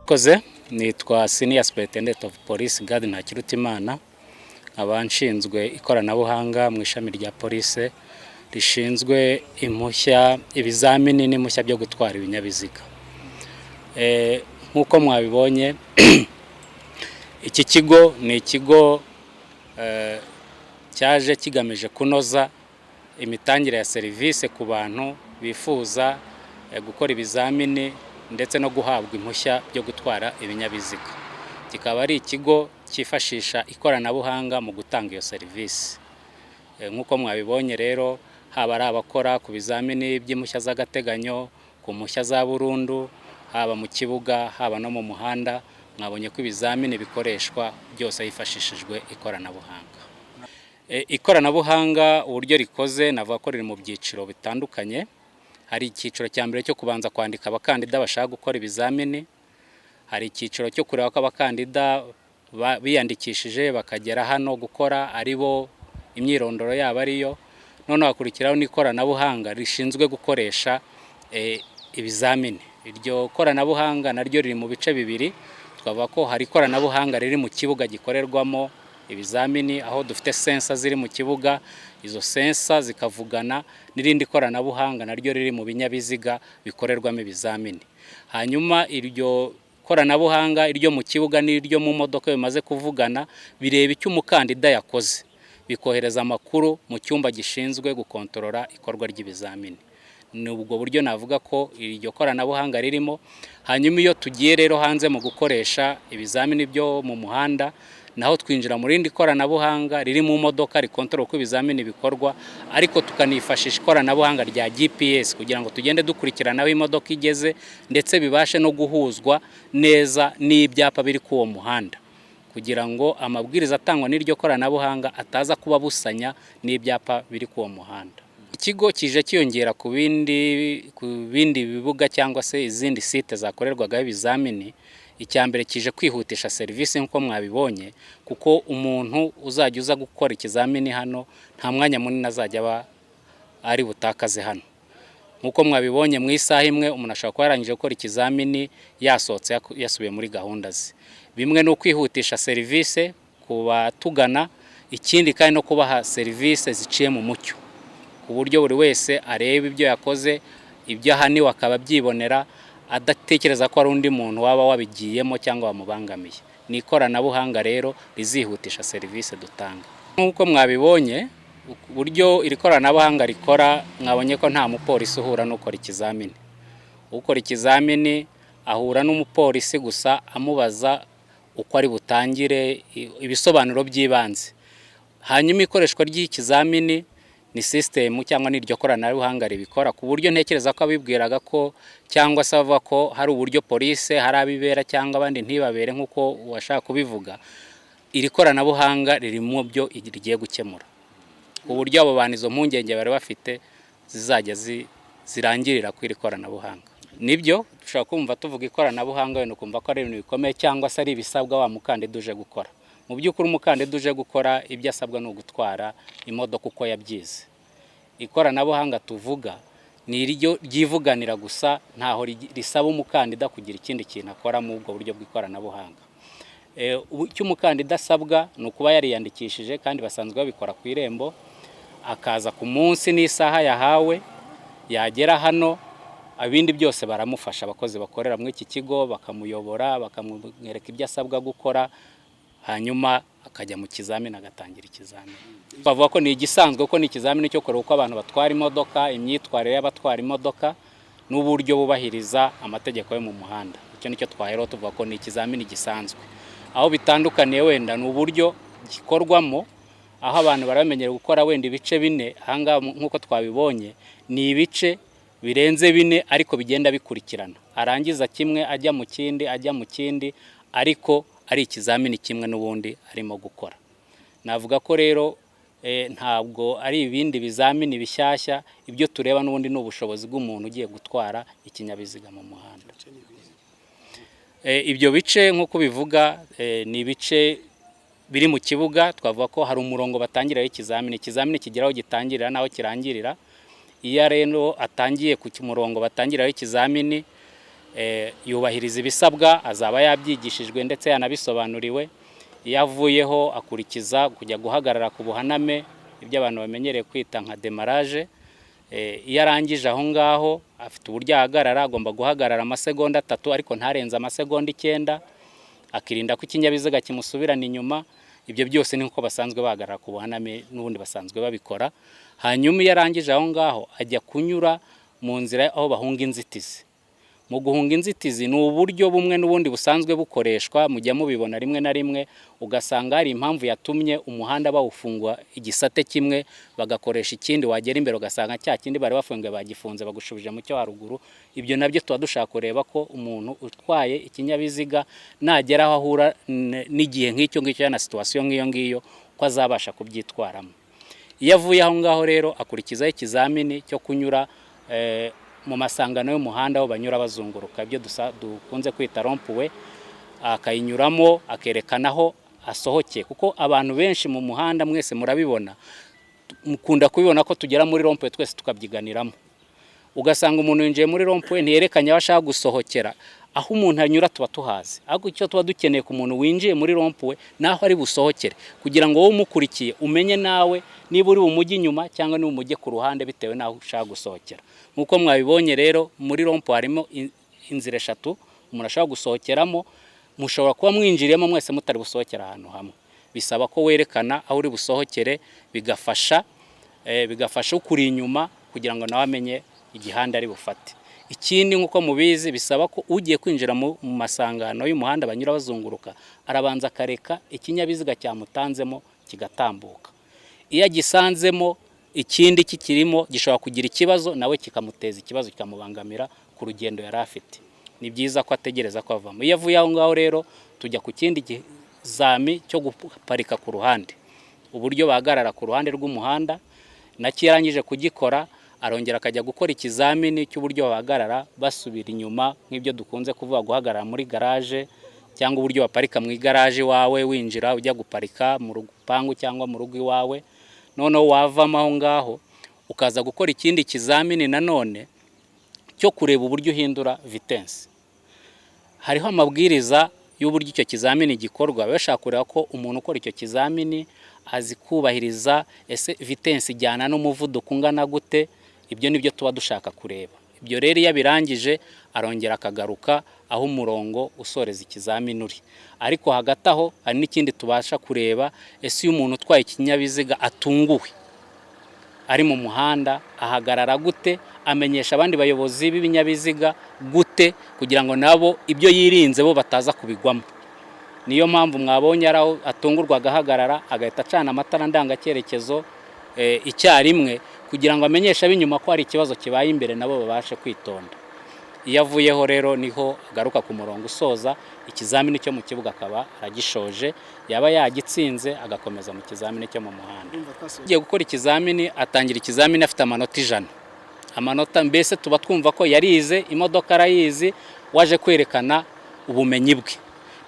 Koze nitwa Senior Superintendent of Police Guard Ntakirutimana, abanshinzwe ikoranabuhanga mu ishami rya police rishinzwe impushya ibizamini n'impushya byo gutwara ibinyabiziga. Nkuko mwabibonye iki kigo ni ikigo cyaje kigamije kunoza imitangire ya serivisi ku bantu bifuza gukora ibizamini ndetse no guhabwa impushya byo gutwara ibinyabiziga. Kikaba ari ikigo cyifashisha ikoranabuhanga mu gutanga iyo serivisi. Nkuko mwabibonye rero, haba ari abakora ku bizamini by'impushya z'agateganyo, ku mpushya za burundu, haba mu kibuga, haba no mu muhanda, mwabonye ko ibizamini bikoreshwa byose hifashishijwe ikoranabuhanga. Ikoranabuhanga uburyo rikoze navuga ko riri mu byiciro bitandukanye. Hari icyiciro cya mbere cyo kubanza kwandika abakandida bashaka gukora ibizamini. Hari icyiciro cyo kureba ko abakandida biyandikishije bakagera hano gukora aribo imyirondoro yabo ariyo. None hakurikiraho n'ikoranabuhanga rishinzwe gukoresha ibizamini. Iryo koranabuhanga naryo riri mu bice bibiri. Twavuga ko hari ikoranabuhanga riri mu kibuga gikorerwamo ibizamini, aho dufite sensa ziri mu kibuga. Izo sensa zikavugana n'irindi koranabuhanga naryo riri mu binyabiziga bikorerwamo ibizamini. Hanyuma iryo koranabuhanga iryo mu kibuga n'iryo mu modoka bimaze kuvugana, bireba icyo umukandida yakoze, bikohereza amakuru mu cyumba gishinzwe gukontorora ikorwa ry'ibizamini. Ni ubwo buryo navuga ko iryo koranabuhanga ririmo. Hanyuma iyo tugiye rero hanze mu gukoresha ibizamini byo mu muhanda, naho twinjira mu rindi koranabuhanga riri mu modoka rikontorora uko ibizamini bikorwa, ariko tukanifashisha ikoranabuhanga rya GPS kugira ngo tugende dukurikirana aho imodoka igeze, ndetse bibashe no guhuzwa neza n'ibyapa biri ku uwo muhanda, kugira ngo amabwiriza atangwa n'iryo koranabuhanga ataza kuba busanya n'ibyapa biri ku uwo muhanda. Ikigo kije kiyongera ku bindi bibuga cyangwa se izindi site zakorerwagaho ibizamini. Icyambere kije kwihutisha serivisi nkuko mwabibonye, kuko umuntu uzajya uza gukora ikizamini hano nta mwanya munini azajya ari butakaze hano. Nkuko mwabibonye mu isaha imwe umuntu ashobora kuba yarangije gukora ikizamini yasohotse yasubiye muri gahunda ze. Bimwe no kwihutisha serivisi ku batugana, ikindi kandi no kubaha serivisi ziciye mu mucyo, ku buryo buri wese areba ibyo yakoze, ibyo ahaniwe akaba byibonera, adatekereza ko ari undi muntu waba wabigiyemo cyangwa wamubangamiye. Ni ikoranabuhanga rero rizihutisha serivisi dutanga. Nkuko mwabibonye uburyo iri koranabuhanga rikora, mwabonye ko nta mupolisi uhura n'ukora ikizamini. Ukora ikizamini ahura n'umupolisi gusa amubaza uko ari butangire ibisobanuro by'ibanze. Hanyuma ikoreshwa ry'ikizamini ni system cyangwa n'iryo koranabuhanga ribikora, ku buryo ntekereza ko abibwiraga ko cyangwa se avuga ko hari uburyo police hari abibera cyangwa abandi ntibabere nkuko washaka kubivuga. Iri koranabuhanga riri mu byo rigiye gukemura, ku buryo abo bantu izo mpungenge bari bafite zizajya zirangirira ku iri koranabuhanga. Nibyo dushaka kumva tuvuga ikoranabuhanga wenda kumva ko ari ibintu bikomeye cyangwa se ari ibisabwa wa mukandida uje gukora. Mu by'ukuri umukandida uje gukora ibyo asabwa no gutwara imodoka uko yabyize. Ikoranabuhanga tuvuga ni iryo ryivuganira gusa, ntaho risaba umukandida kugira ikindi kintu akora mu ubwo buryo bw'ikoranabuhanga. Icyo umukandida asabwa ni ukuba yariyandikishije, kandi basanzwe babikora ku irembo, akaza ku munsi n'isaha yahawe, yagera hano abindi byose baramufasha. Abakozi bakorera muri iki kigo bakamuyobora, bakamwereka ibyo asabwa gukora, hanyuma akajya mu kizamini agatangira ikizamini. Bavuga ko ni igisanzwe ko ni ikizamini cyo kureba uko abantu batwara imodoka, imyitwarire y'abatwara imodoka n'uburyo bubahiriza amategeko yo mu muhanda. Icyo nicyo twaheraho tuvuga ko ni ikizamini gisanzwe. Aho bitandukaniye wenda ni uburyo gikorwamo, aho abantu baramenyera gukora wenda ibice bine. Ahangaha nkuko twabibonye ni ibice birenze bine ariko bigenda bikurikirana, arangiza kimwe ajya mu kindi ajya mu kindi, ariko ari ikizamini kimwe n'ubundi arimo gukora. Navuga ko rero ntabwo ari ibindi bizamini bishyashya, ibyo tureba n'ubundi n'ubushobozi bw'umuntu ugiye gutwara ikinyabiziga mu muhanda. Ibyo bice nk'uko bivuga ni ibice biri mu kibuga. Twavuga ko hari umurongo batangiraho ikizamini, ikizamini kigeraho gitangirira naho kirangirira. Iyo rero atangiye ku murongo batangiraho ikizamini, yubahiriza ibisabwa, azaba yabyigishijwe ndetse yanabisobanuriwe. Iyo avuyeho akurikiza kujya guhagarara ku buhaname, ibyo abantu bamenyereye kwita nka demarage. Iyo arangije aho ngaho afite uburyo ahagarara, agomba guhagarara amasegonda 3 ariko ntarenze amasegonda 9, akirinda ko ikinyabiziga kimusubirana inyuma. Ibyo byose ni uko basanzwe bahagarara ku buhaname n'ubundi basanzwe babikora. Hanyuma iyo arangije aho ngaho ajya kunyura mu nzira aho bahunga inzitizi. Mu guhunga inzitizi ni uburyo bumwe n'ubundi busanzwe bukoreshwa, mujya mubibona rimwe na rimwe, ugasanga hari impamvu yatumye umuhanda bawufungwa igisate kimwe bagakoresha ikindi, wagera imbere ugasanga cya kindi bari bafungiye bagifunze bagushubije mu cyo haruguru. Ibyo nabyo tuba dushaka kureba ko umuntu utwaye ikinyabiziga nagera aho ahura n'igihe nk'icyo ngicyo na situation nk'iyo ngiyo ko azabasha kubyitwaramo. Iyo avuye aho ngaho rero akurikizaho ikizamini cyo kunyura mu masangano y'umuhanda aho banyura bazunguruka, ibyo dukunze kwita rompuwe, akayinyuramo akerekana aho asohokeye, kuko abantu benshi mu muhanda mwese murabibona, mukunda kubibona ko tugera muri rompuwe twese tukabyiganiramo, ugasanga umuntu yinjiye muri rompuwe ntiyerekanye aho ashaka gusohokera. Aho umuntu anyura tuba tuhazi, ahubwo icyo tuba dukeneye ku muntu winjiye muri rompuwe naho ari busohokere, kugira ngo wowe umukurikiye umenye nawe niba uri umujyi inyuma cyangwa niba umujye ku ruhande bitewe naho ushaka gusohokera. Nkuko mwabibonye rero muri rompuwe harimo inzira 3 umuntu ashaka gusohokeramo, mushobora kuba mwinjiriyemo mwese mutari busohokera ahantu hamwe. Bisaba ko werekana aho uri busohokere, bigafasha ukuri inyuma kugira ngo nawe amenye igihanda ari bufate. Ikindi nkuko mubizi bisaba ko ugiye kwinjira mu masangano y'umuhanda banyura bazunguruka arabanza akareka ikinyabiziga cyamutanzemo kigatambuka. Iyo agisanzemo ikindi kikirimo gishobora kugira ikibazo nawe kikamuteza ikibazo kikamubangamira ku rugendo yari afite. Ni byiza ko ategereza ko avamo. Iyo avuye aho ngaho rero tujya ku kindi kizami cyo guparika ku ruhande, uburyo bahagarara ku ruhande rw'umuhanda. Nakirangije kugikora arongera akajya gukora ikizamini cy'uburyo bahagarara basubira inyuma, nk'ibyo dukunze kuvuga guhagarara muri garage cyangwa uburyo baparika mu igaraje wawe winjira ujya guparika mu rupangu cyangwa mu rugo iwawe. Noneho wavamo aho ngaho ukaza gukora ikindi kizamini nanone cyo kureba uburyo uhindura vitesse. Hariho amabwiriza y'uburyo icyo kizamini gikorwa, bashaka kureba ko umuntu ukora icyo kizamini azi kubahiriza ese vitesse ijyana n'umuvuduko ungana gute. Ibyo nibyo tuba dushaka kureba. Ibyo rero iyo birangije arongera akagaruka aho umurongo usoreza ikizamini uri. Ariko hagati aho hari n'ikindi tubasha kureba, ese iyo umuntu utwaye ikinyabiziga atunguwe ari mu muhanda ahagarara gute, amenyesha abandi bayobozi b'ibinyabiziga gute, kugira ngo nabo ibyo yirinze bo bataza kubigwamo. Niyo mpamvu mwabonye araho atungurwa agahagarara agahita acana amatara ndangacyerekezo icyarimwe, kugira ngo amenyeshe ab'inyuma ko hari ikibazo kibaye imbere nabo babashe kwitonda. Iyo avuyeho rero niho agaruka ku murongo usoza ikizamini cyo mu kibuga, akaba aragishoje, yaba yagitsinze agakomeza mu kizamini cyo mu muhanda. Ugiye gukora ikizamini atangira ikizamini afite amanota 100. Amanota mbese tuba twumva ko yarize, imodoka arayizi, waje kwerekana ubumenyi bwe.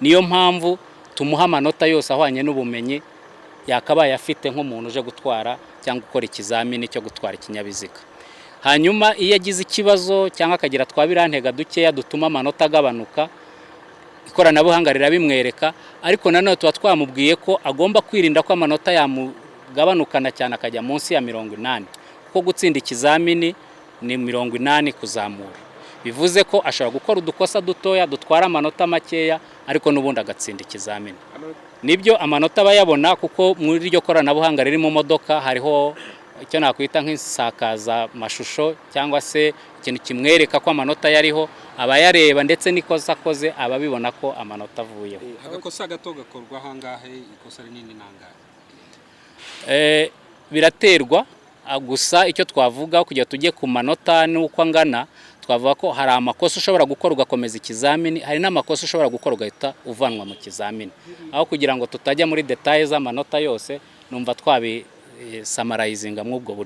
Niyo mpamvu tumuha amanota yose ahwanye n'ubumenyi yakabaye afite nk'umuntu uje gutwara cyangwa gukora ikizamini cyo gutwara ikinyabiziga. Hanyuma iyo agize ikibazo cyangwa akagira twabirantega dukeya dutuma amanota agabanuka, ikoranabuhanga rirabimwereka. Ariko nanone tuba twamubwiye ko agomba kwirinda ko amanota yamugabanukana cyane akajya munsi ya 80, kuko gutsinda ikizamini ni 80 kuzamura. Bivuze ko ashobora gukora udukosa dutoya dutwara amanota makeya, ariko n'ubundi agatsinda ikizamini. Nibyo amanota bayabona kuko muri iryo koranabuhanga riri mu modoka hariho icyo nakwita nk'isakaza mashusho cyangwa se ikintu kimwereka ko amanota yariho, abayareba ndetse n'ikosa akoze ababibona ko amanota avuyeho. Agakosa gato gakorwa hangahe, ikosa rinini nangahe? Biraterwa, gusa icyo twavuga kugira tujye ku manota n'uko angana, twavuga ko hari amakosa ushobora gukora ugakomeza ikizamini, hari n'amakosa ushobora gukora ugahita uvanwa mu kizamini. Aho kugira ngo tutajya muri details z'amanota yose, numva twabi summarizinga mw'ubwo buryo.